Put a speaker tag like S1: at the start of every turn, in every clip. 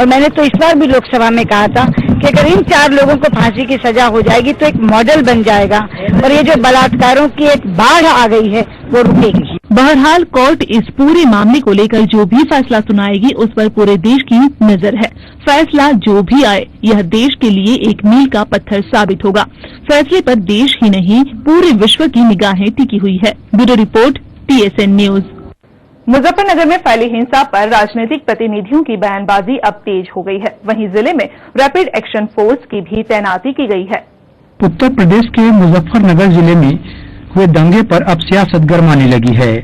S1: और मैंने तो इस बार भी लोकसभा में कहा था कि अगर इन 4 लोगों को फांसी की सजा हो जाएगी तो एक मॉडल बन जाएगा और ये जो बलात्कारों की एक बाढ़ आ गई है वो रुकेगी।
S2: बहरहाल कोर्ट इस पूरे मामले को लेकर जो भी फैसला सुनाएगी उस पर पूरे देश की नजर है। फैसला जो भी आए यह देश के लिए एक मील का पत्थर साबित होगा। फैसले पर देश ही नहीं पूरे विश्व की निगाहें टिकी हुई है। Bureau report, TSN news.
S3: Muzaffarnagar में फैली हिंसा पर राजनीतिक प्रतिनिधियों की बयानबाजी अब तेज हो गई है। वहीं जिले में रैपिड एक्शन फोर्स की भी तैनाती की गई है।
S4: उत्तर प्रदेश के मुजफ्फरनगर जिले में हुए दंगे पर अब सियासत गरमाने लगी है।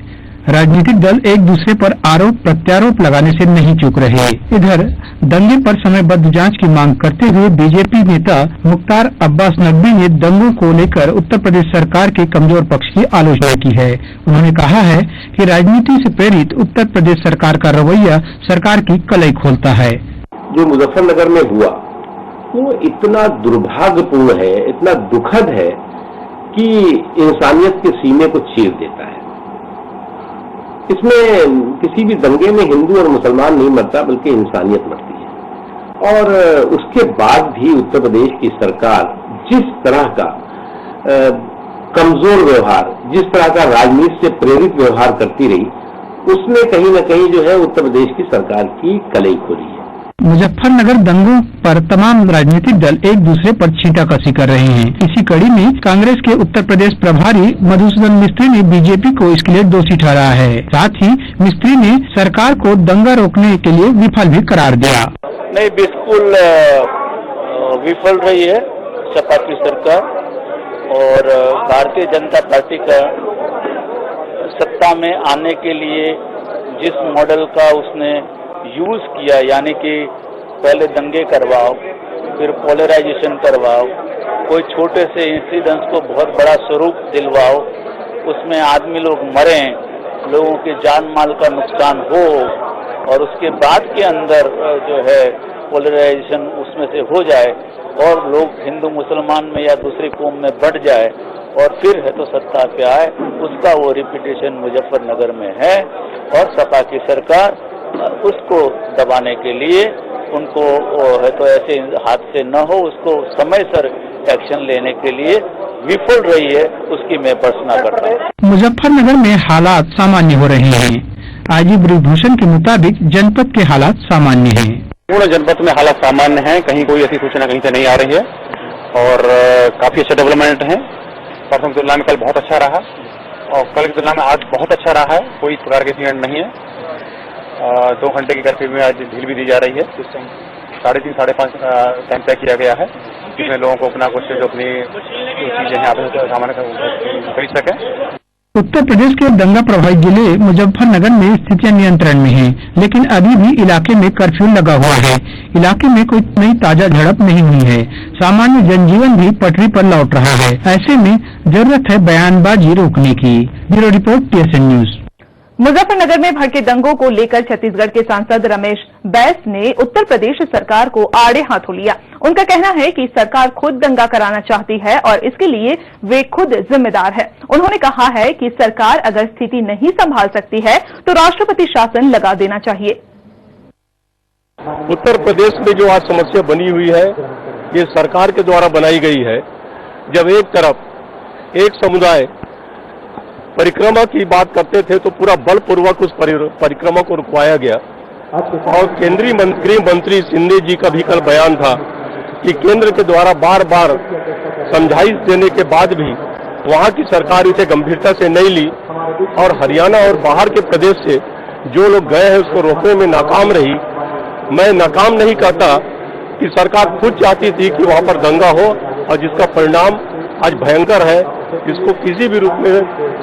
S4: राजनीतिक दल एक दूसरे पर आरोप प्रत्यारोप लगाने से नहीं चूक रहे। इधर दंगे पर समयबद्ध जांच की मांग करते हुए बीजेपी नेता मुख्तार अब्बास नकवी ने दंगों को लेकर उत्तर प्रदेश सरकार के कमजोर पक्ष की आलोचना की है। उन्होंने कहा है कि राजनीति से प्रेरित उत्तर प्रदेश सरकार का रवैया सरकार की कलई खोलता है।
S5: जो मुजफ्फरनगर में हुआ वो इतना दुर्भाग्यपूर्ण है, इतना दुखद है कि इंसानियत के सीने को चीर देता है। इसमें किसी भी दंगे में हिंदू और मुसलमान नहीं मरता बल्कि इंसानियत मरती है। और उसके बाद भी उत्तर प्रदेश की सरकार जिस तरह का कमजोर व्यवहार, जिस तरह का राजनीति से प्रेरित व्यवहार करती रही, उसने कहीं न कहीं जो है उत्तर प्रदेश की सरकार की कलई खोली है।
S4: मुजफ्फरनगर दंगों पर तमाम राजनीतिक दल एक दूसरे पर छींटाकशी कर रहे हैं। इसी कड़ी में कांग्रेस के उत्तर प्रदेश प्रभारी मधुसूदन मिस्त्री ने बीजेपी को इसके लिए दोषी ठहराया है। साथ ही मिस्त्री ने सरकार को दंगा रोकने के लिए विफल भी करार दिया।
S6: नहीं, बिल्कुल विफल रही है सपा की सरकार और भारतीय जनता पार्टी का सत्ता में आने के लिए जिस मॉडल का उसने यूज किया, यानी कि पहले दंगे करवाओ, फिर पोलराइजेशन करवाओ, कोई छोटे से इंसिडेंट्स को बहुत बड़ा स्वरूप दिलवाओ, उसमें आदमी लोग मरें, लोगों के जान माल का नुकसान हो और उसके बाद के अंदर जो है पोलराइजेशन उसमें से हो जाए और लोग हिंदू मुसलमान में या दूसरी कौम में बढ़ जाए और फिर है तो सत्ता पे आए, उसका वो रिपीटेशन मुजफ्फरनगर में है। और सपा की सरकार उसको दबाने के लिए उनको है तो ऐसे हाथ से न हो, उसको समय सर एक्शन लेने के लिए विफल रही है, उसकी मैं भर्त्सना करता हूँ।
S4: मुजफ्फरनगर में हालात सामान्य हो रहे हैं। आईजी ब्रिजभूषण के मुताबिक जनपद के हालात सामान्य हैं।
S7: पूर्ण जनपद में हालात सामान्य हैं, कहीं कोई ऐसी सूचना कहीं से नहीं आ रही है और काफी अच्छा डेवलपमेंट है। परसों की तुलना में कल बहुत अच्छा रहा और कल की तुलना में आज बहुत अच्छा रहा है, कोई इस प्रकार के इंसिडेंट नहीं है। 2 घंटे की कर्फ्यू में आज ढील भी दी जा रही है। 3:30 साढ़े 5 टाइम तय किया गया है, जिसमें लोगों को अपना कुछ जो अपनी चीजें हैं आवश्यक सामान खरीद सके।
S4: उत्तर प्रदेश के दंगा प्रभावित जिले मुजफ्फरनगर में स्थितियां नियंत्रण में हैं, लेकिन अभी भी इलाके में कर्फ्यू लगा हुआ है। इलाके में कोई नई ताजा झड़प नहीं हुई है। सामान्य जनजीवन भी पटरी पर लौट रहा है। ऐसे में जरूरत है बयानबाजी रोकने की। Bureau report, TSN news.
S3: Muzaffarnagar में भड़के दंगों को लेकर छत्तीसगढ़ के सांसद रमेश बैस ने उत्तर प्रदेश सरकार को आड़े हाथों लिया। उनका कहना है कि सरकार खुद दंगा कराना चाहती है और इसके लिए वे खुद जिम्मेदार है। उन्होंने कहा है कि सरकार अगर स्थिति नहीं संभाल सकती है तो राष्ट्रपति शासन लगा देना चाहिए।
S8: उत्तर प्रदेश में जो आज समस्या बनी हुई है ये सरकार के द्वारा बनाई गई है। जब एक तरफ एक समुदाय परिक्रमा की बात करते थे तो पूरा बलपूर्वक उस परिक्रमा को रुकवाया गया और केंद्रीय गृह मंत्री शिंदे जी का भी कल बयान था कि केंद्र के द्वारा बार बार समझाइश देने के बाद भी वहां की सरकार इसे गंभीरता से नहीं ली और हरियाणा और बाहर के प्रदेश से जो लोग गए हैं उसको रोकने में नाकाम रही। मैं नाकाम नहीं कहता कि सरकार खुद चाहती थी कि वहां पर दंगा हो और जिसका परिणाम आज भयंकर है। इसको किसी भी रूप में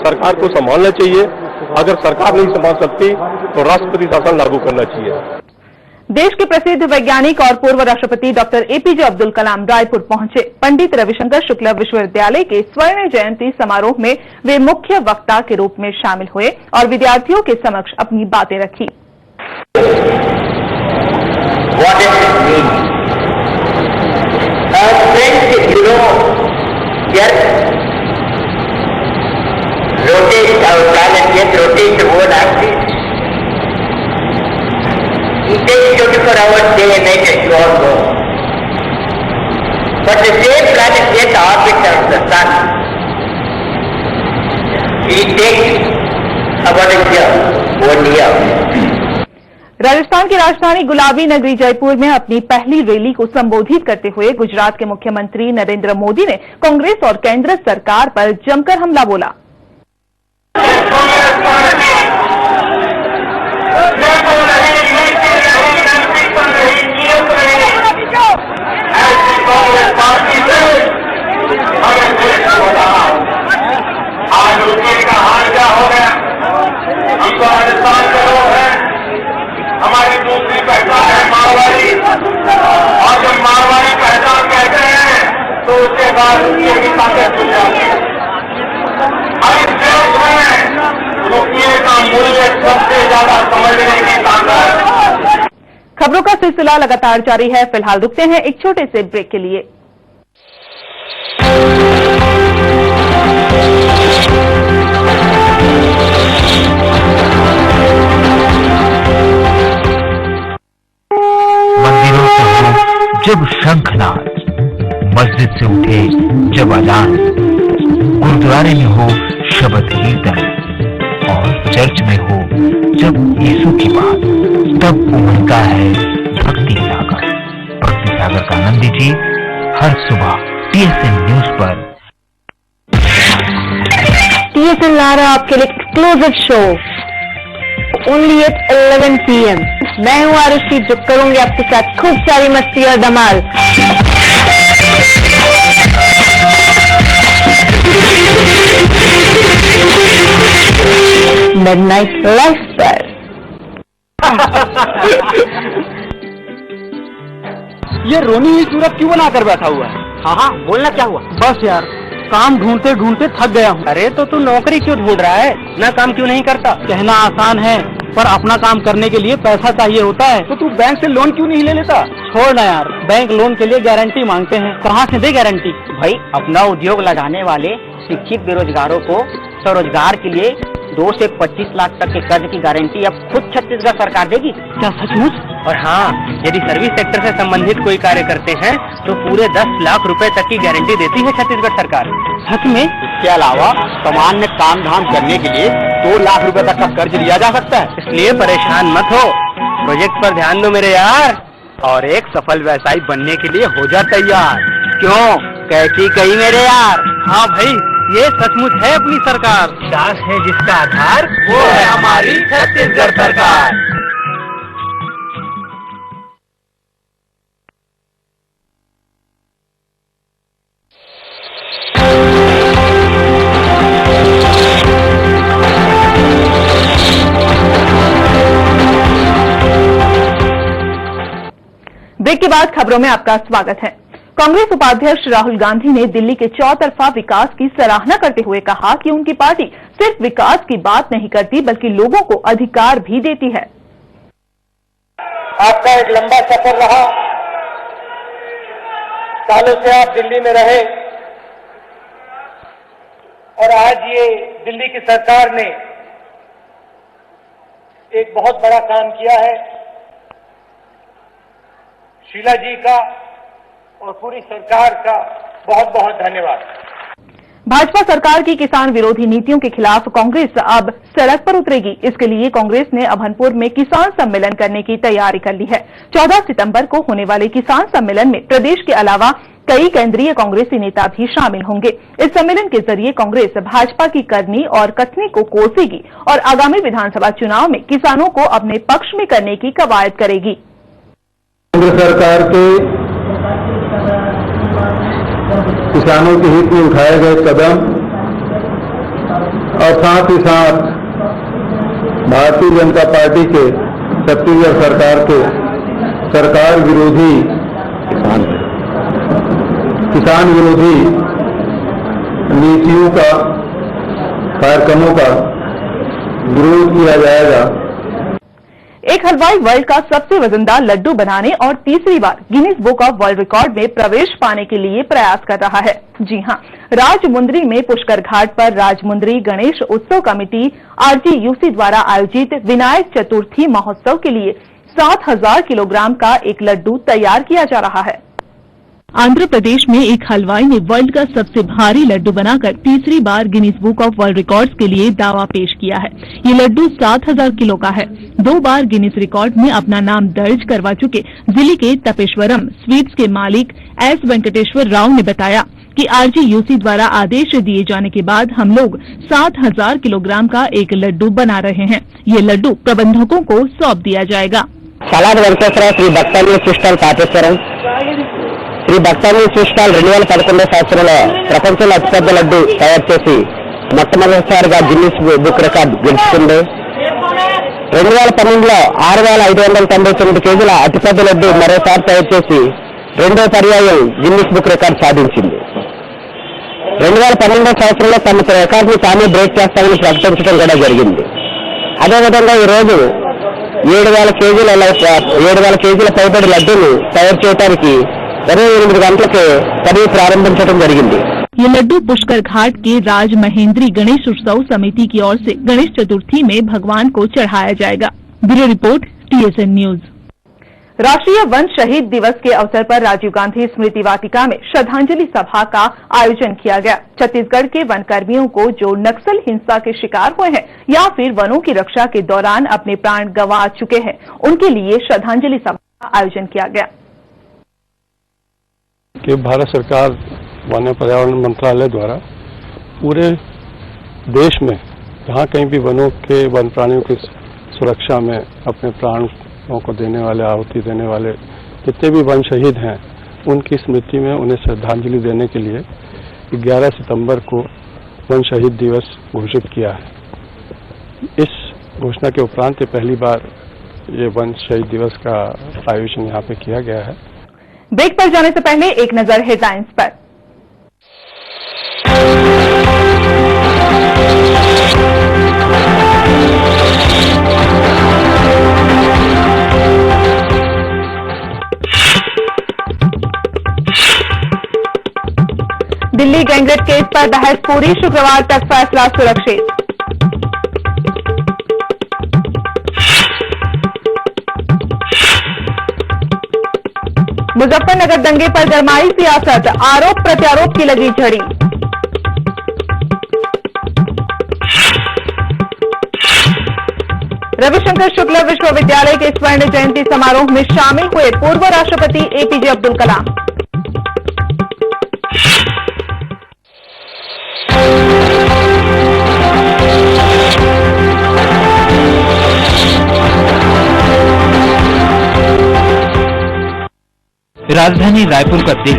S8: सरकार को संभालना चाहिए। अगर सरकार नहीं संभाल सकती तो राष्ट्रपति शासन लागू करना चाहिए।
S3: देश के प्रसिद्ध वैज्ञानिक और पूर्व राष्ट्रपति डॉक्टर APJ अब्दुल कलाम रायपुर पहुंचे। पंडित रविशंकर शुक्ला विश्वविद्यालय के स्वर्ण जयंती समारोह में वे मुख्य वक्ता के रूप में शामिल हुए और विद्यार्थियों के समक्ष अपनी बातें रखी।
S9: rotate our planet, yet rotate the world axis. It takes 24 hours day and night its orbit of the sun. It takes about a year, 1 year.
S3: Rajasthan की राजधानी गुलाबी नगरी जयपुर में अपनी पहली रैली को संबोधित करते हुए गुजरात के मुख्यमंत्री नरेंद्र मोदी ने कांग्रेस और केंद्र सरकार पर जमकर हमला बोला।
S10: आज उसके का हाल क्या हो गया? हम तो राजस्थान के लोग हैं, हमारी दूसरी पहचान है मारवाड़ी, और जब मारवाड़ी पहचान कहते हैं तो उसके बाद रुपये की ताकत मिल जाती है। अब इस देश में रुपये का मूल्य सबसे ज्यादा समझने की ताकत।
S3: खबरों का सिलसिला लगातार जारी है। फिलहाल रुकते हैं एक छोटे से ब्रेक के लिए।
S11: मंदिरों से हो जब शंखनाद, मस्जिद से उठे जब अजान, गुरुद्वारे में हो शब्द कीर्तन और चर्च में हो जब यीशु की बात, तब उमड़ता है भक्ति सागर। भक्ति सागर का आनंद लीजिए हर सुबह TSN न्यूज पर।
S1: TSN ला रहा आपके लिए exclusive show only at 11 PM। मैं हूँ आरुषि, जो करूंगी आपके साथ खूब सारी मस्ती और धमाल। मिडनाइट लाइफ पर।
S4: ये रोनी हुई सूरत क्यों बना कर बैठा हुआ है?
S12: हाँ, बोलना क्या हुआ?
S4: बस यार, काम ढूंढते ढूंढते थक गया हूँ।
S12: अरे तो तू नौकरी क्यों ढूंढ रहा है? ना काम क्यों नहीं करता?
S4: कहना आसान है, पर अपना काम करने के लिए पैसा चाहिए होता है। तो तू बैंक से लोन क्यों नहीं ले लेता? छोड़ ना यार, बैंक लोन के लिए गारंटी मांगते हैं। कहाँ से दे गारंटी?
S12: भाई, अपना उद्योग लगाने वाले शिक्षित बेरोजगारों को स्वरोजगार के लिए 2 से 25 लाख तक के कर्ज की गारंटी अब खुद छत्तीसगढ़ सरकार देगी।
S4: क्या सचमुच?
S12: और हाँ, यदि सर्विस सेक्टर से संबंधित कोई कार्य करते हैं तो पूरे 10 लाख रुपए तक की गारंटी देती है छत्तीसगढ़ सरकार।
S4: सच में?
S12: इसके अलावा सामान्य काम धाम करने के लिए 2 लाख रुपए तक का कर्ज लिया जा सकता है। इसलिए परेशान मत हो, प्रोजेक्ट पर ध्यान दो मेरे यार, और एक सफल व्यवसायी बनने के लिए हो जा तैयार। क्यों? कैसी कही मेरे यार?
S4: हाँ भाई, ये सचमुच है अपनी सरकार।
S12: विकास है जिसका आधार, वो है हमारी छत्तीसगढ़ सरकार।
S3: ब्रेक के बाद खबरों में आपका स्वागत है। कांग्रेस उपाध्यक्ष राहुल गांधी ने दिल्ली के चौतरफा विकास की सराहना करते हुए कहा कि उनकी पार्टी सिर्फ विकास की बात नहीं करती बल्कि लोगों को अधिकार भी देती है।
S10: आपका एक लंबा सफर रहा, सालों से आप दिल्ली में रहे, और आज ये दिल्ली की सरकार ने एक बहुत बड़ा काम किया है। शीला जी का और पूरी सरकार का बहुत बहुत धन्यवाद।
S3: भाजपा सरकार की किसान विरोधी नीतियों के खिलाफ कांग्रेस अब सड़क पर उतरेगी। इसके लिए कांग्रेस ने अभनपुर में किसान सम्मेलन करने की तैयारी कर ली है। 14 सितंबर को होने वाले किसान सम्मेलन में प्रदेश के अलावा कई केंद्रीय कांग्रेसी नेता भी शामिल होंगे। इस सम्मेलन के जरिए कांग्रेस भाजपा की करनी और कथनी को कोसेगी और आगामी विधानसभा चुनाव में किसानों को अपने पक्ष में करने की कवायद करेगी।
S13: केंद्र सरकार के किसानों के हित में उठाए गए कदम और साथ ही साथ भारतीय जनता पार्टी के छत्तीसगढ़ सरकार के सरकार विरोधी किसान विरोधी नीतियों का कार्यक्रमों का विरोध किया जाएगा।
S3: एक हलवाई वर्ल्ड का सबसे वजनदार लड्डू बनाने और तीसरी बार Guinness book of world record में प्रवेश पाने के लिए प्रयास कर रहा है। जी हां, राजमुंद्री में पुष्कर घाट पर राजमुंद्री गणेश उत्सव कमेटी RGUC द्वारा आयोजित विनायक चतुर्थी महोत्सव के लिए 7000 किलोग्राम का एक लड्डू तैयार किया जा रहा है।
S2: आंध्र प्रदेश में एक हलवाई ने वर्ल्ड का सबसे भारी लड्डू बनाकर तीसरी बार Guinness book of world records के लिए दावा पेश किया है। ये लड्डू 7000 किलो का है। 2 बार गिनीज रिकॉर्ड में अपना नाम दर्ज करवा चुके जिले के तपेश्वरम स्वीट्स के मालिक एस वेंकटेश्वर राव ने बताया कि आरजीयूसी द्वारा आदेश दिए जाने के बाद हम लोग 7000 किलोग्राम का एक लड्डू बना रहे हैं। ये लड्डू प्रबंधकों को सौंप दिया जाएगा।
S12: సలాడ్ వెంకటేశ్వర శ్రీ భక్తాన్ని సృష్టాల్ తాపేశ్వరం శ్రీ భక్తాన్ని సృష్టాల్ 2011 సంవత్సరంలో ప్రపంచంలో అతిపెద్ద లడ్డు తయారు చేసి మొట్టమొదటిసారిగా గిన్నిస్ బుక్ రికార్డ్ గెలుచుకుంది. 2012లో 6599 కేజీల అతిపెద్ద లడ్డు మరోసారి తయారు చేసి రెండో పర్యాయం గిన్నిస్ బుక్ రికార్డ్ సాధించింది. 2012 సంవత్సరంలో తమ రికార్డుని తానే బ్రేక్ చేస్తామని ప్రకటించడం కూడా జరిగింది. అదేవిధంగా ఈ రోజు 7000 కేజీల పైబడి లడ్డూను తయారు చేయడానికి 28 గంటలకే పని ప్రారంభించడం జరిగింది.
S2: ये लड्डू पुष्कर घाट के राज महेंद्री गणेश उत्सव समिति की ओर से गणेश चतुर्थी में भगवान को चढ़ाया जाएगा। Bureau report TSN news.
S3: राष्ट्रीय वन शहीद दिवस के अवसर पर राजीव गांधी स्मृति वाटिका में श्रद्धांजलि सभा का आयोजन किया गया। छत्तीसगढ़ के वन कर्मियों को जो नक्सल हिंसा के शिकार हुए हैं या फिर वनों की रक्षा के दौरान अपने प्राण गंवा चुके हैं, उनके लिए श्रद्धांजलि सभा का आयोजन किया गया।
S8: कि भारत सरकार वन पर्यावरण मंत्रालय द्वारा पूरे देश में जहाँ कहीं भी वनों के वन प्राणियों की सुरक्षा में अपने प्राणों को देने वाले, आहुति देने वाले जितने भी वन शहीद हैं, उनकी स्मृति में उन्हें श्रद्धांजलि देने के लिए 11 सितंबर को वन शहीद दिवस घोषित किया है। इस घोषणा के उपरांत पहली बार ये वन शहीद दिवस का आयोजन यहाँ पे किया गया है।
S3: ब्रेक पर जाने से पहले एक नजर हेडलाइंस पर। दिल्ली गैंगरेप केस पर बहस पूरी, शुक्रवार तक फैसला सुरक्षित। मुजफ्फरनगर दंगे पर गरमाई सियासत, आरोप प्रत्यारोप की लगी झड़ी। रविशंकर शुक्ल विश्वविद्यालय के स्वर्ण जयंती समारोह में शामिल हुए पूर्व राष्ट्रपति APJ अब्दुल कलाम।
S11: राजधानी रायपुर का दिल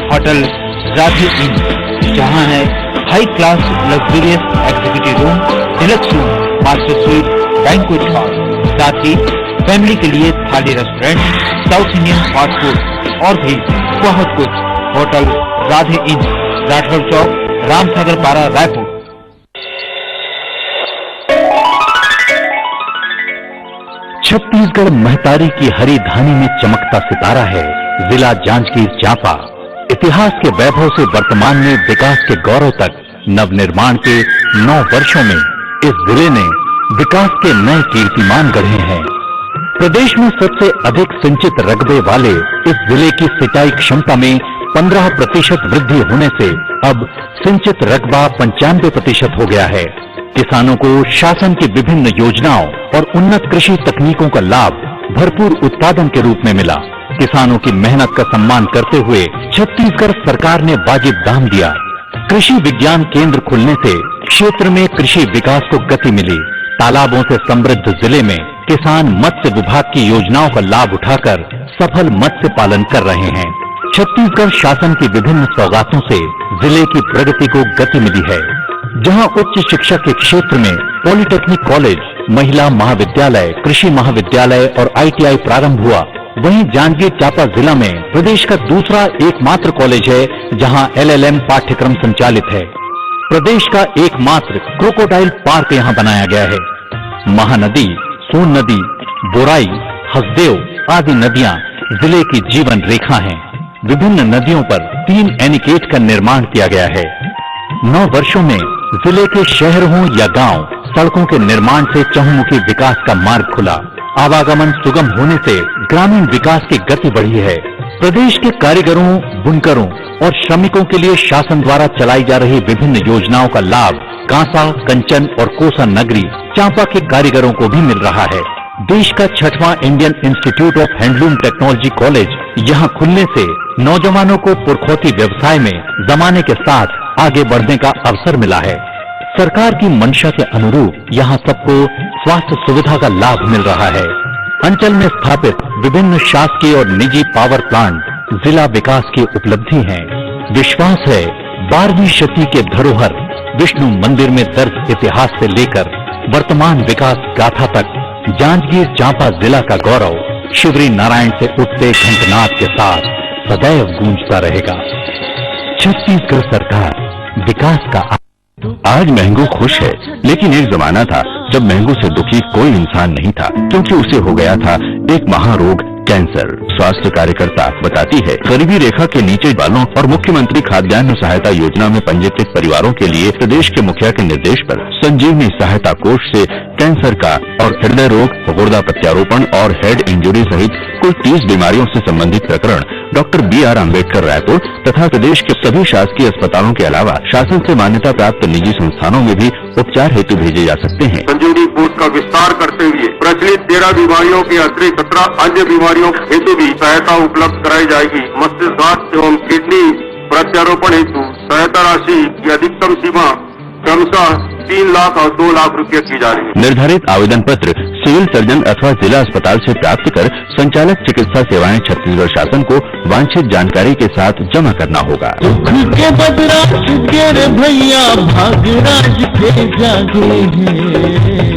S11: होटल राधे इन, जहां है high class luxurious executive room, deluxe room, master sweet, banquet hall, साथ ही फैमिली के लिए थाली restaurant, south Indian fast food और भी बहुत कुछ। होटल राधे इन, राठौर चौक, रामसागर पारा, रायपुर। छत्तीसगढ़ महतारी की हरी धानी में चमकता सितारा है जिला जांजगीर चांपा। इतिहास के वैभव से वर्तमान में विकास के गौरव तक नवनिर्माण के 9 वर्षों में इस जिले ने विकास के नए कीर्तिमान गढ़े हैं। प्रदेश में सबसे अधिक सिंचित रकबे वाले इस जिले की सिंचाई क्षमता में 15% वृद्धि होने से अब सिंचित रकबा 95% हो गया है। किसानों को शासन की विभिन्न योजनाओं और उन्नत कृषि तकनीकों का लाभ भरपूर उत्पादन के रूप में मिला। किसानों की मेहनत का सम्मान करते हुए छत्तीसगढ़ सरकार ने वाजिब दाम दिया। कृषि विज्ञान केंद्र खुलने से क्षेत्र में कृषि विकास को गति मिली। तालाबों से समृद्ध जिले में किसान मत्स्य विभाग की योजनाओं का लाभ उठाकर सफल मत्स्य पालन कर रहे हैं। छत्तीसगढ़ शासन की विभिन्न सौगातों से जिले की प्रगति को गति मिली है। जहां उच्च शिक्षा के क्षेत्र में पॉलिटेक्निक कॉलेज, महिला महाविद्यालय, कृषि महाविद्यालय और ITI प्रारंभ हुआ, वहीं जांजगीर चांपा जिला में प्रदेश का दूसरा एकमात्र कॉलेज है जहां LLM पाठ्यक्रम संचालित है। प्रदेश का एकमात्र क्रोकोडाइल पार्क यहां बनाया गया है। महानदी, सोन नदी, बोराई, हसदेव आदि नदियां जिले की जीवन रेखा हैं। विभिन्न नदियों पर 3 एनीकेट का निर्माण किया गया है। 9 वर्षों में जिले के शहर हों या गांव, सड़कों के निर्माण से चहुमुखी विकास का मार्ग खुला। आवागमन सुगम होने से ग्रामीण विकास की गति बढ़ी है।
S14: प्रदेश के कारीगरों, बुनकरों और श्रमिकों के लिए शासन द्वारा चलाई जा रही विभिन्न योजनाओं का लाभ कांसा, कंचन और कोसा नगरी चांपा के कारीगरों को भी मिल रहा है। देश का 6वां Indian institute of handloom technology college यहां खुलने से नौजवानों को पुरखौती व्यवसाय में जमाने के साथ आगे बढ़ने का अवसर मिला है। सरकार की मंशा के अनुरूप यहां सबको स्वास्थ्य सुविधा का लाभ मिल रहा है। अंचल में स्थापित विभिन्न शासकीय और निजी पावर प्लांट जिला विकास की उपलब्धि है। विश्वास है 12वीं शती के धरोहर विष्णु मंदिर में दर्ज इतिहास से लेकर वर्तमान विकास गाथा तक जांजगीर चांपा जिला का गौरव शिवरी नारायण से उठते घंटनाद के साथ सदैव गूंजता रहेगा। छत्तीसगढ़ सरकार विकास का।
S15: आज महंगू खुश है, लेकिन एक जमाना था जब महंगू से दुखी कोई इंसान नहीं था, क्योंकि उसे हो गया था एक महारोग कैंसर। स्वास्थ्य कार्यकर्ता बताती है, गरीबी रेखा के नीचे वालों और मुख्यमंत्री खाद्यान्न सहायता योजना में पंजीकृत परिवारों के लिए प्रदेश के मुखिया के निर्देश पर संजीवनी सहायता कोष से कैंसर का और हृदय रोग, गुर्दा प्रत्यारोपण और हेड इंजरी सहित कुल 30 बीमारियों से संबंधित प्रकरण डॉक्टर BR अम्बेडकर रायपुर तथा प्रदेश के सभी शासकीय अस्पतालों के अलावा शासन से मान्यता प्राप्त निजी संस्थानों में भी उपचार हेतु भेजे जा सकते हैं।
S10: संजीवनी कोष का विस्तार करते हुए प्रचलित 13 बीमारियों के अतिरिक्त 17 अन्य बीमारियों हेतु भी सहायता उपलब्ध कराई जाएगी। मस्तिष्क एवं किडनी प्रत्यारोपण हेतु सहायता राशि की अधिकतम सीमा क्रमशः 3 लाख और 2 लाख रुपये की जा रही है।
S15: निर्धारित आवेदन पत्र सिविल सर्जन अथवा जिला अस्पताल से प्राप्त कर संचालक चिकित्सा सेवाएं छत्तीसगढ़ शासन को वांछित जानकारी के साथ जमा करना होगा।
S16: के बदराज के रे भैया भागराज के जागे हैं।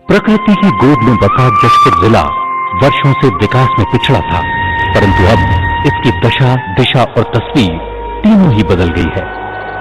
S14: प्रकृति की गोद में बसा जशपुर जिला वर्षों से विकास में पिछड़ा था, परंतु अब इसकी दशा, दिशा और तस्वीर तीनों ही बदल गई है।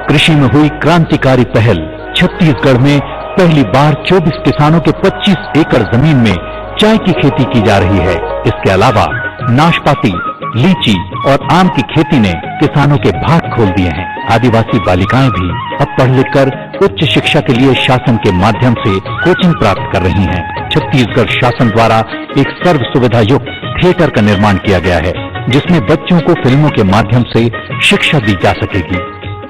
S14: कृषि में हुई क्रांतिकारी पहल। छत्तीसगढ़ में पहली बार 24 किसानों के 25 एकड़ जमीन में चाय की खेती की जा रही है। इसके अलावा नाशपाती, लीची और आम की खेती ने किसानों के भाग खोल दिए हैं। आदिवासी बालिकाएं भी अब पढ़ लिख कर उच्च शिक्षा के लिए शासन के माध्यम से कोचिंग प्राप्त कर रही हैं। छत्तीसगढ़ शासन द्वारा एक सर्व सुविधा युक्त थिएटर का निर्माण किया गया है, जिसमें बच्चों को फिल्मों के माध्यम से शिक्षा दी जा सकेगी।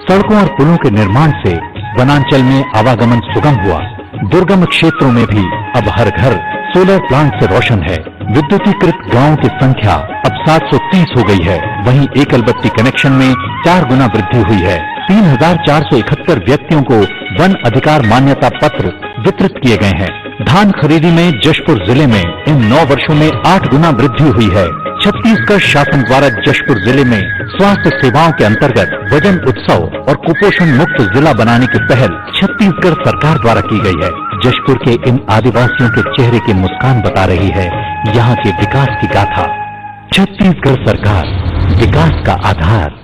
S14: सड़कों और पुलों के निर्माण से वनांचल में आवागमन सुगम हुआ। दुर्गम क्षेत्रों में भी अब हर घर सोलर प्लांट से रोशन है। विद्युतीकृत गांवों की संख्या अब 730 हो गई है। वहीं एकल बत्ती कनेक्शन में 4 गुना वृद्धि हुई है। 3471 व्यक्तियों को वन अधिकार मान्यता पत्र वितरित किए गए हैं। धान खरीदी में जशपुर जिले में इन 9 वर्षों में 8 गुना वृद्धि हुई है। छत्तीसगढ़ शासन द्वारा जशपुर जिले में स्वास्थ्य सेवाओं के अंतर्गत वजन उत्सव और कुपोषण मुक्त जिला बनाने की पहल छत्तीसगढ़ सरकार द्वारा की गई है। जशपुर के इन आदिवासियों के चेहरे की मुस्कान बता रही है यहाँ के विकास की गाथा। छत्तीसगढ़ सरकार, विकास का आधार।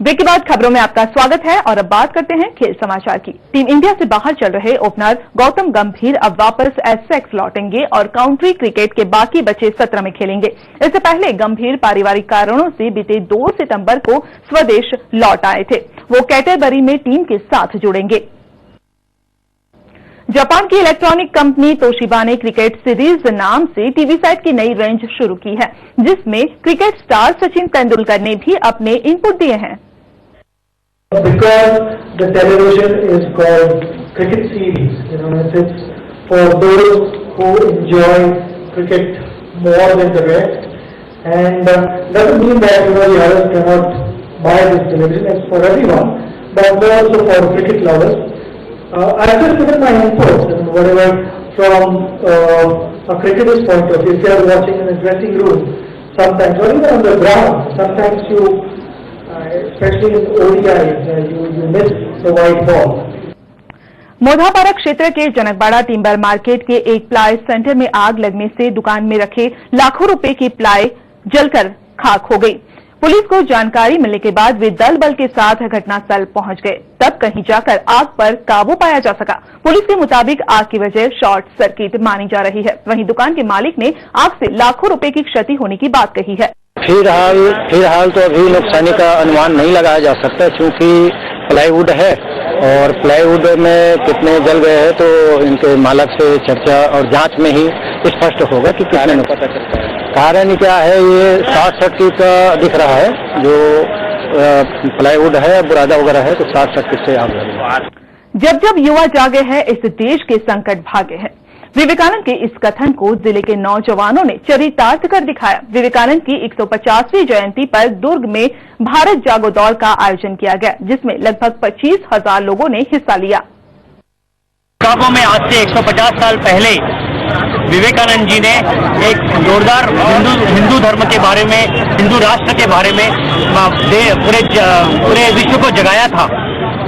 S3: ब्रेक के बाद खबरों में आपका स्वागत है और अब बात करते हैं खेल समाचार की। टीम इंडिया से बाहर चल रहे ओपनर गौतम गंभीर अब वापस एसेक्स लौटेंगे और काउंटी क्रिकेट के बाकी बचे सत्र में खेलेंगे। इससे पहले गंभीर पारिवारिक कारणों से बीते 2 सितंबर को स्वदेश लौट आए थे। वो कैटरबरी में टीम के साथ जुड़ेंगे। जापान की इलेक्ट्रॉनिक कंपनी तोशिबा ने क्रिकेट सीरीज नाम से टीवी सेट की नई रेंज शुरू की है, जिसमें क्रिकेट स्टार सचिन तेंदुलकर ने भी अपने इनपुट दिए हैं।
S17: Because the television is called cricket series, it's for those who enjoy cricket more than the rest, and doesn't mean that the others cannot buy this television. It's for everyone, but also for cricket lovers. I've just given my input, whatever from a cricketer's point of view. If you are watching in a dressing room, sometimes, or even on the ground, sometimes you, especially in ODIs, you miss the white ball.
S3: मोधापारा क्षेत्र के जनकबाड़ा timber market के एक ply centre में आग लगने से दुकान में रखे लाखों रुपए की प्लाई जलकर खाक हो गई। पुलिस को जानकारी मिलने के बाद वे दल बल के साथ घटनास्थल पहुंच गए, तब कहीं जाकर आग पर काबू पाया जा सका। पुलिस के मुताबिक आग की वजह शॉर्ट सर्किट मानी जा रही है। वहीं दुकान के मालिक ने आग से लाखों रुपए की क्षति होने की बात कही है।
S18: फिलहाल तो अभी नुकसानी का अनुमान नहीं लगाया जा सकता, क्योंकि प्लाईवुड है और प्लाईवुड में कितने जल गए हैं तो इनके मालक से चर्चा और जांच में ही स्पष्ट होगा कि कितने पता चलता है। कारण क्या है, ये शॉर्ट सर्किट का दिख रहा है, जो प्लाईवुड है बुरादा वगैरह है तो शॉर्ट सर्किट से आग लगी।
S3: जब जब युवा जागे हैं इस देश के संकट भागे हैं। विवेकानंद के इस कथन को जिले के नौजवानों ने चरितार्थ कर दिखाया। विवेकानंद की 150वीं जयंती पर दुर्ग में भारत जागो दौड़ का आयोजन किया गया, जिसमें लगभग 25,000 लोगों ने हिस्सा लिया।
S12: किताबों में आज से 150 साल पहले विवेकानंद जी ने एक जोरदार हिंदू धर्म के बारे में, हिंदू राष्ट्र के बारे में पूरे विश्व को जगाया था।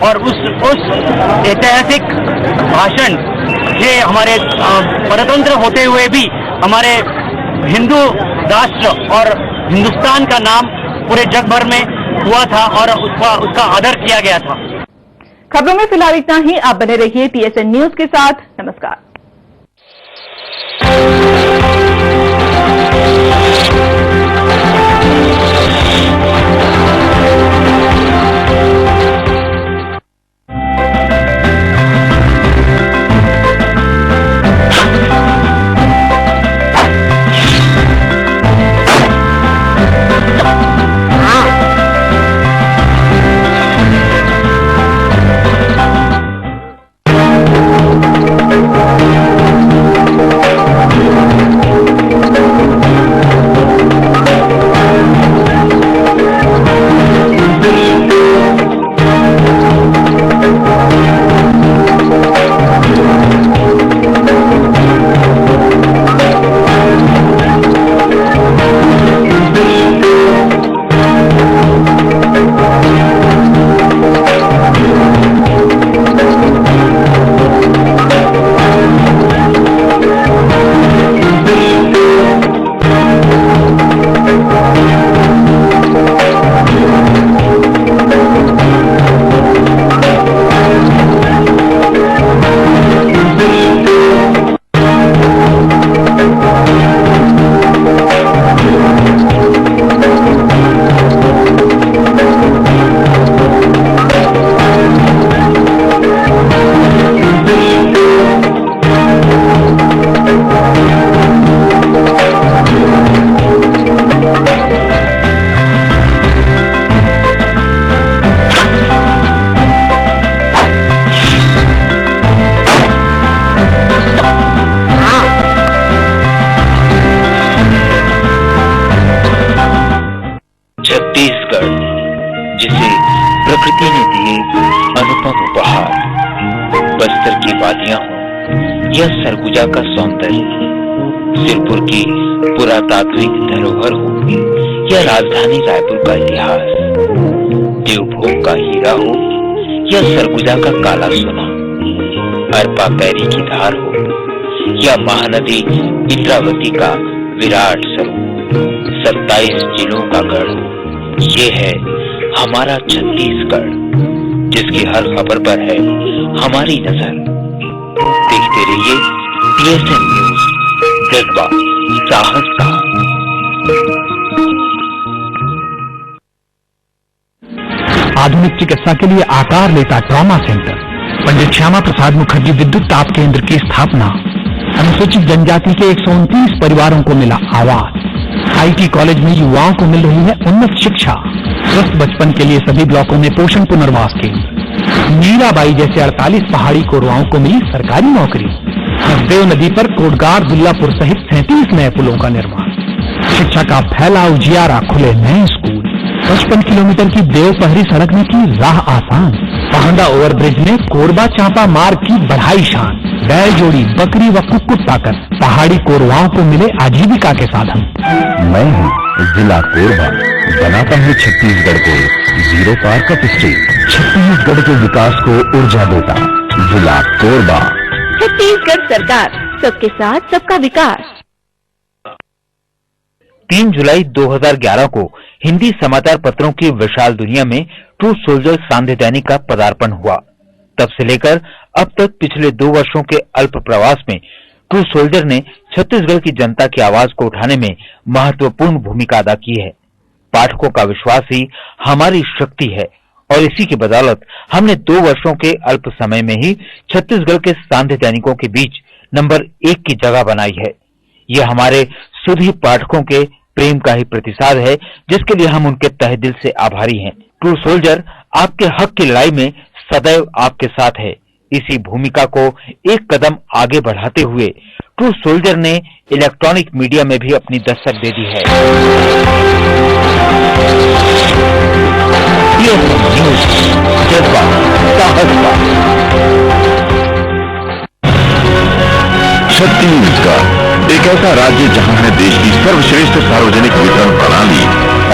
S12: और उस ऐतिहासिक भाषण से हमारे परतंत्र होते हुए भी हमारे हिंदू राष्ट्र और हिंदुस्तान का नाम पूरे जग भर में हुआ था और उसका आदर किया गया था।
S3: खबरों में फिलहाल इतना ही। आप बने रहिए TSN न्यूज के साथ। नमस्कार।
S11: जिसे प्रकृति ने दिए अनुपम उपहार, बस्तर की वादियां हों या सरगुजा का सौंदर्य, सिरपुर की पुरातात्विक धरोहर हो या राजधानी रायपुर का इतिहास, देवभोग का हीरा हो या सरगुजा का काला सोना, अरपा पैरी की धार हो या महानदी इंद्रावती का विराट स्वरूप, 27 जिलों का गढ़, ये है हमारा छत्तीसगढ़, जिसकी हर खबर पर है हमारी नजर। देखते रहिए TSN न्यूज, जज्बा साहस का।
S4: आधुनिक चिकित्सा के लिए आकार लेता ट्रॉमा सेंटर, पंडित श्यामा प्रसाद मुखर्जी विद्युत ताप केंद्र की स्थापना, अनुसूचित जनजाति के 129 परिवारों को मिला आवास, IT कॉलेज में युवाओं को मिल रही है उन्नत शिक्षा, स्वस्थ बचपन के लिए सभी ब्लॉकों में पोषण पुनर्वास केंद्र, मीराबाई जैसे 48 पहाड़ी कोरवाओं को मिली सरकारी नौकरी, हसदेव नदी पर कोटगार दुल्लापुर सहित 37 नए पुलों का निर्माण, शिक्षा का फैला उजियारा, खुले नए स्कूल, 55 किलोमीटर की देवपहरी सड़क ने की राह आसान, पहाड़ा ओवरब्रिज ने कोरबा चांपा मार्ग की बढ़ाई शान, बैल जोड़ी, बकरी व कुक्कुट पाकर पहाड़ी कोरवाओं को मिले आजीविका के साधन।
S15: मैं हूँ जिला कोरबा, बनाता हूँ छत्तीसगढ़ को जीरो पार का स्टेट, छत्तीसगढ़ के विकास को ऊर्जा देता जिला कोरबा।
S2: छत्तीसगढ़ सरकार, सबके साथ सबका विकास।
S11: 3 जुलाई 2011 को हिंदी समाचार पत्रों की विशाल दुनिया में ट्रू सोल्जर सांध्य दैनिक का पदार्पण हुआ। तब से लेकर अब तक पिछले 2 वर्षों के अल्प प्रवास में ट्रू सोल्जर ने छत्तीसगढ़ की जनता की आवाज को उठाने में महत्वपूर्ण भूमिका अदा की है। पाठकों का विश्वास ही हमारी शक्ति है और इसी की बदौलत हमने 2 वर्षों के अल्प समय में ही छत्तीसगढ़ के सांध्य दैनिकों के बीच नंबर 1 की जगह बनाई है। यह हमारे सुधी पाठकों के प्रेम का ही प्रतिसाद है, जिसके लिए हम उनके तहे दिल से आभारी हैं। ट्रू सोल्जर आपके हक की लड़ाई में सदैव आपके साथ है। इसी भूमिका को एक कदम आगे बढ़ाते हुए ट्रू सोल्जर ने इलेक्ट्रॉनिक मीडिया में भी अपनी दस्तक दे दी है। न्यूज, जज्बा, साहस का।
S15: छत्तीसगढ़ एक ऐसा राज्य जहां है देश की सर्वश्रेष्ठ सार्वजनिक वितरण प्रणाली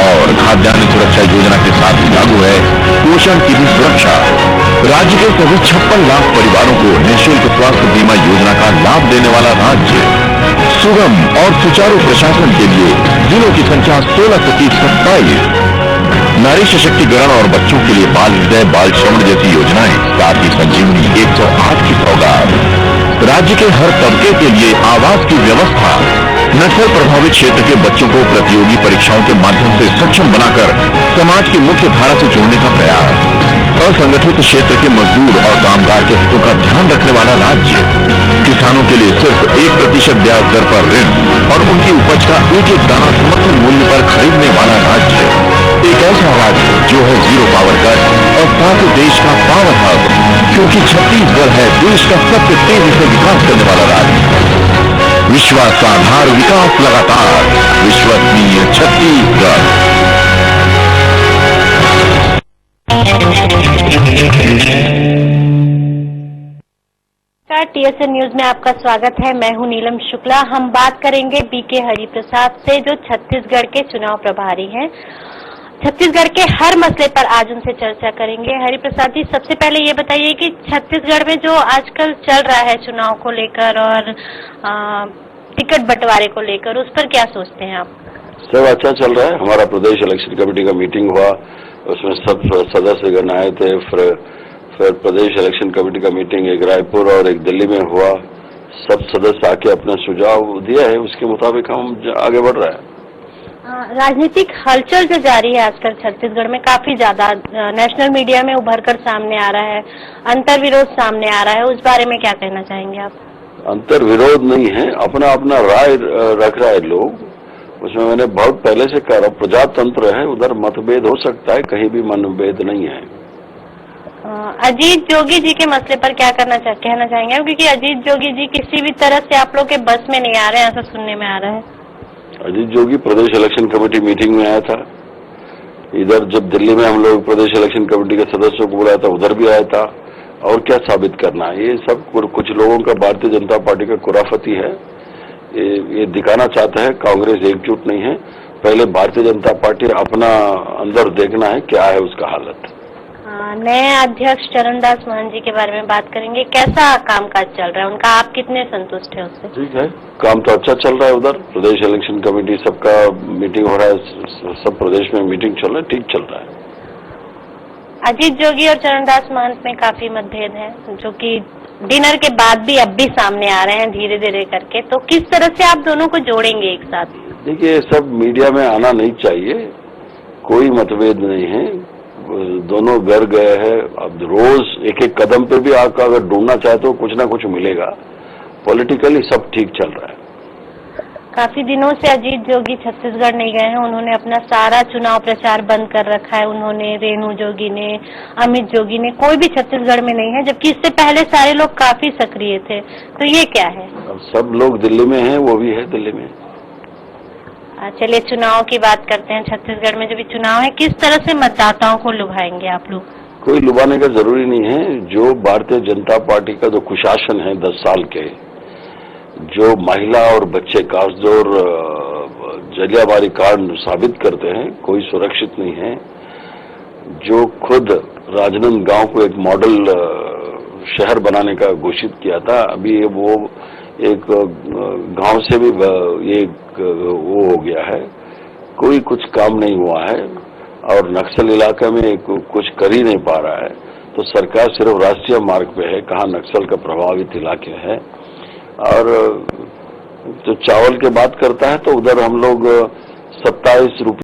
S15: और खाद्यान्न सुरक्षा योजना के साथ लागू है पोषण की भी सुरक्षा। राज्य के सभी 56 लाख परिवारों को निःशुल्क स्वास्थ्य बीमा योजना का लाभ देने वाला राज्य। सुगम और सुचारू प्रशासन के लिए जिलों की संख्या 16 से 27। नारी सशक्तिकरण और बच्चों के लिए बाल हृदय, बाल श्रवण जैसी योजनाएं, साथ ही संजीवनी 108 की सौगात। राज्य के हर तबके के लिए आवास की व्यवस्था। नक्सल प्रभावित क्षेत्र के बच्चों को प्रतियोगी परीक्षाओं के माध्यम से सक्षम बनाकर समाज की मुख्य धारा से जोड़ने का प्रयास। असंगठित क्षेत्र के मजदूर और कामगार के हितों का ध्यान रखने वाला राज्य। किसानों के लिए सिर्फ 1% ब्याज दर पर ऋण और उनकी उपज का एक दाना समर्थन मूल्य पर खरीदने वाला राज्य। एक ऐसा राज्य जो है जीरो पावर कट और साथ देश का पावर हब, क्योंकि छत्तीसगढ़ है देश का सबसे तेजी से विकास करने वाला राज्य। विश्वास का आधार, विकास लगातार, विश्वसनीय छत्तीसगढ़।
S19: TSN न्यूज में आपका स्वागत है। मैं हूं नीलम शुक्ला। हम बात करेंगे बीके हरिप्रसाद से, जो छत्तीसगढ़ के चुनाव प्रभारी हैं। छत्तीसगढ़ के हर मसले पर आज उनसे चर्चा करेंगे। हरिप्रसाद जी, सबसे पहले ये बताइए कि छत्तीसगढ़ में जो आजकल चल रहा है चुनाव को लेकर और टिकट बंटवारे को लेकर, उस पर क्या सोचते हैं आप?
S20: सब अच्छा चल रहा है। हमारा प्रदेश इलेक्शन कमेटी का मीटिंग हुआ, उसमें सब सदस्यगण आए थे। फिर प्रदेश इलेक्शन कमेटी का मीटिंग एक रायपुर और एक दिल्ली में हुआ। सब सदस्य आके अपना सुझाव दिया है, उसके मुताबिक हम आगे बढ़ रहे हैं।
S19: राजनीतिक हलचल जो जारी है आजकल छत्तीसगढ़ में काफी ज्यादा नेशनल मीडिया में उभरकर सामने आ रहा है, अंतर विरोध सामने आ रहा है, उस बारे में क्या कहना चाहेंगे आप?
S20: अंतर विरोध नहीं है, अपना अपना राय रख रहा है लोग। उसमें मैंने बहुत पहले से कहा, प्रजातंत्र है, उधर मतभेद हो सकता है, कहीं भी मनभेद नहीं है।
S19: अजीत जोगी जी के मसले पर क्या कहना चाहेंगे आप? क्योंकि अजीत जोगी जी किसी भी तरह से आप लोग के बस में नहीं आ रहे हैं, ऐसा सुनने में आ रहा है।
S20: अजीत जोगी प्रदेश इलेक्शन कमेटी मीटिंग में आया था। इधर जब दिल्ली में हम लोग प्रदेश इलेक्शन कमेटी के सदस्यों को बुलाया था, उधर भी आया था। और क्या साबित करना है? ये सब कुछ लोगों का भारतीय जनता पार्टी का कुराफती है। ये दिखाना चाहता है कांग्रेस एकजुट नहीं है। पहले भारतीय जनता पार्टी अपना अंदर देखना है क्या है उसका हालत।
S19: नए अध्यक्ष चरणदास महंत जी के बारे में बात करेंगे। कैसा कामकाज चल रहा है उनका, आप कितने संतुष्ट हैं उससे?
S20: ठीक है, काम तो अच्छा चल रहा है। उधर प्रदेश इलेक्शन कमेटी सबका मीटिंग हो रहा है, सब प्रदेश में मीटिंग चल रहा है, ठीक चल रहा है।
S19: अजीत जोगी और चरणदास महंत में काफी मतभेद है, जो कि डिनर के बाद भी अब भी सामने आ रहे हैं धीरे धीरे करके। तो किस तरह से आप दोनों को जोड़ेंगे एक साथ?
S20: देखिए, सब मीडिया में आना नहीं चाहिए, कोई मतभेद नहीं है, दोनों घर गए हैं। अब रोज एक एक कदम पे भी आपका अगर ढूंढना चाहे तो कुछ ना कुछ मिलेगा। पॉलिटिकली सब ठीक चल रहा है।
S19: काफी दिनों से अजीत जोगी छत्तीसगढ़ नहीं गए हैं, उन्होंने अपना सारा चुनाव प्रचार बंद कर रखा है। उन्होंने, रेणु जोगी ने, अमित जोगी ने, कोई भी छत्तीसगढ़ में नहीं है, जबकि इससे पहले सारे लोग काफी सक्रिय थे। तो ये क्या है?
S20: अब सब लोग दिल्ली में हैं, वो भी है दिल्ली में।
S19: चलिए चुनाव की बात करते हैं। छत्तीसगढ़ में जो भी चुनाव है, किस तरह से मतदाताओं को लुभाएंगे आप लोग?
S20: कोई लुभाने का जरूरी नहीं है। जो भारतीय जनता पार्टी का जो कुशासन है 10 साल के, जो महिला और बच्चे खासतौर जलियांवाला कांड साबित करते हैं, कोई सुरक्षित नहीं है। जो खुद राजनांदगांव को एक मॉडल शहर बनाने का घोषित किया था, अभी वो एक गांव से भी वो हो गया है, कोई कुछ काम नहीं हुआ है और नक्सल इलाके में कुछ कर ही नहीं पा रहा है। तो सरकार सिर्फ राष्ट्रीय मार्ग पे है, कहाँ नक्सल का प्रभावित इलाके है। और तो चावल की बात करता है तो उधर हम लोग 27 रुपये